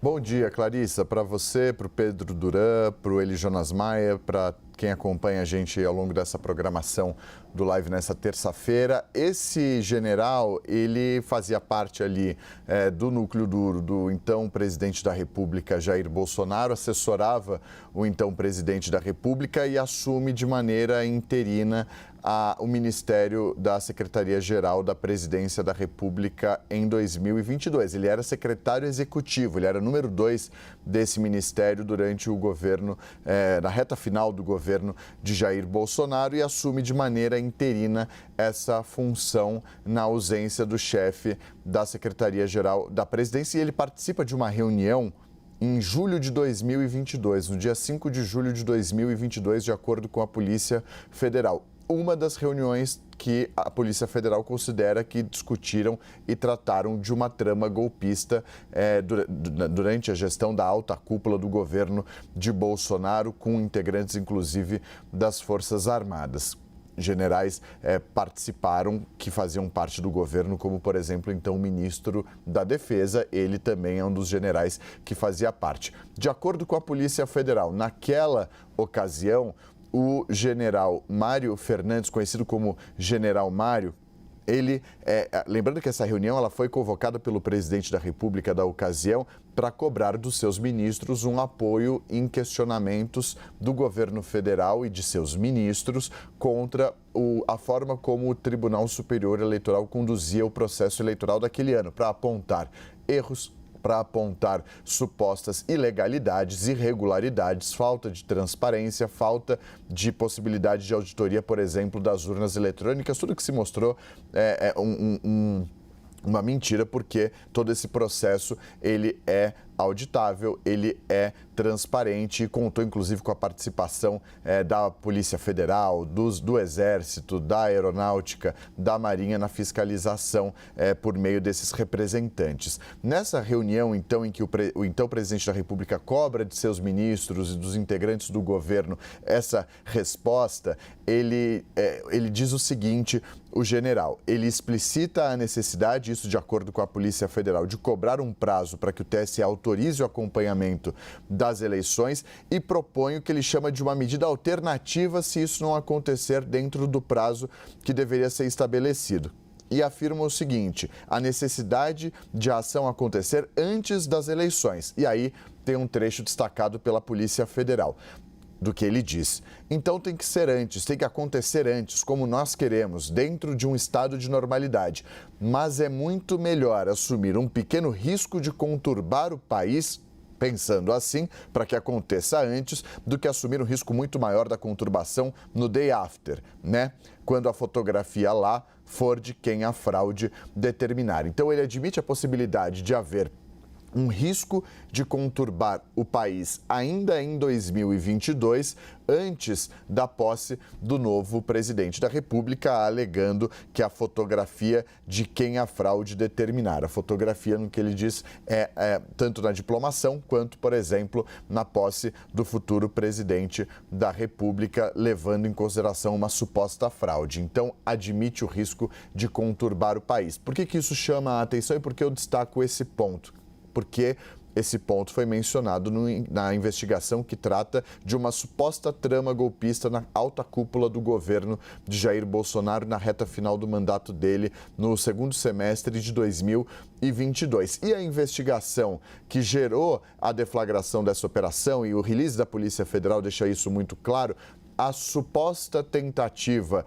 Bom dia, Clarissa. Para você, para o Pedro Duran, para o Eli Jonas Maia, para quem acompanha a gente ao longo dessa programação do Live nessa terça-feira. Esse general, ele fazia parte ali do núcleo duro do então presidente da República, Jair Bolsonaro, assessorava o então presidente da República e assume de maneira interina o Ministério da Secretaria-Geral da Presidência da República em 2022. Ele era secretário executivo, ele era número 2 desse ministério durante o governo, na reta final do governo de Jair Bolsonaro, e assume de maneira interina essa função na ausência do chefe da Secretaria-Geral da Presidência. E ele participa de uma reunião em julho de 2022, no dia 5 de julho de 2022, de acordo com a Polícia Federal. Uma das reuniões que a Polícia Federal considera que discutiram e trataram de uma trama golpista durante a gestão da alta cúpula do governo de Bolsonaro, com integrantes, inclusive, das Forças Armadas. Generais participaram que faziam parte do governo, como, por exemplo, então, o ministro da Defesa. Ele também é um dos generais que fazia parte. De acordo com a Polícia Federal, naquela ocasião, o general Mário Fernandes, conhecido como General Mário, lembrando que essa reunião ela foi convocada pelo presidente da República da ocasião para cobrar dos seus ministros um apoio em questionamentos do governo federal e de seus ministros contra a forma como o Tribunal Superior Eleitoral conduzia o processo eleitoral daquele ano, para apontar erros, para apontar supostas ilegalidades, irregularidades, falta de transparência, falta de possibilidade de auditoria, por exemplo, das urnas eletrônicas, tudo que se mostrou uma mentira, porque todo esse processo ele é auditável, ele é transparente e contou inclusive com a participação da Polícia Federal, do Exército, da Aeronáutica, da Marinha na fiscalização por meio desses representantes. Nessa reunião, então, em que o então presidente da República cobra de seus ministros e dos integrantes do governo essa resposta, ele diz o seguinte: o general, ele explicita a necessidade, isso de acordo com a Polícia Federal, de cobrar um prazo para que o TSE autorize o acompanhamento das eleições e propõe o que ele chama de uma medida alternativa se isso não acontecer dentro do prazo que deveria ser estabelecido. E afirma o seguinte: a necessidade de a ação acontecer antes das eleições. E aí tem um trecho destacado pela Polícia Federal do que ele diz. Então tem que ser antes, tem que acontecer antes, como nós queremos, dentro de um estado de normalidade. Mas é muito melhor assumir um pequeno risco de conturbar o país, pensando assim, para que aconteça antes, do que assumir um risco muito maior da conturbação no day after, né? Quando a fotografia lá for de quem a fraude determinar. Então ele admite a possibilidade de haver um risco de conturbar o país ainda em 2022, antes da posse do novo presidente da República, alegando que a fotografia de quem a fraude determinar. A fotografia, no que ele diz, tanto na diplomação quanto, por exemplo, na posse do futuro presidente da República, levando em consideração uma suposta fraude. Então, admite o risco de conturbar o país. Por que isso chama a atenção e por que eu destaco esse ponto? Porque esse ponto foi mencionado na investigação que trata de uma suposta trama golpista na alta cúpula do governo de Jair Bolsonaro na reta final do mandato dele no segundo semestre de 2022. E a investigação que gerou a deflagração dessa operação, e o release da Polícia Federal deixa isso muito claro, a suposta tentativa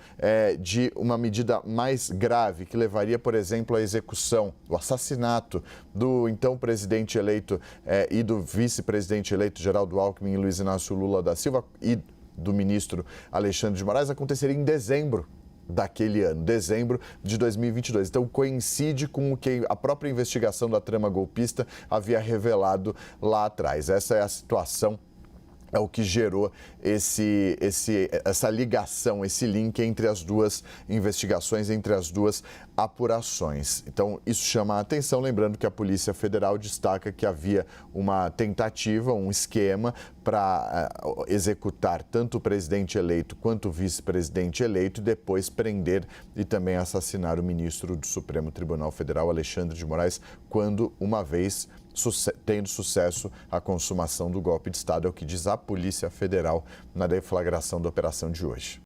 de uma medida mais grave, que levaria, por exemplo, à execução, o assassinato do então presidente eleito e do vice-presidente eleito, Geraldo Alckmin e Luiz Inácio Lula da Silva, e do ministro Alexandre de Moraes, aconteceria em dezembro daquele ano, dezembro de 2022. Então, coincide com o que a própria investigação da trama golpista havia revelado lá atrás. Essa é a situação, é o que gerou essa ligação, esse link entre as duas investigações, entre as duas apurações. Então, isso chama a atenção, lembrando que a Polícia Federal destaca que havia uma tentativa, um esquema para executar tanto o presidente eleito quanto o vice-presidente eleito e depois prender e também assassinar o ministro do Supremo Tribunal Federal, Alexandre de Moraes, quando uma vez tendo sucesso a consumação do golpe de Estado, é o que diz a Polícia Federal na deflagração da operação de hoje.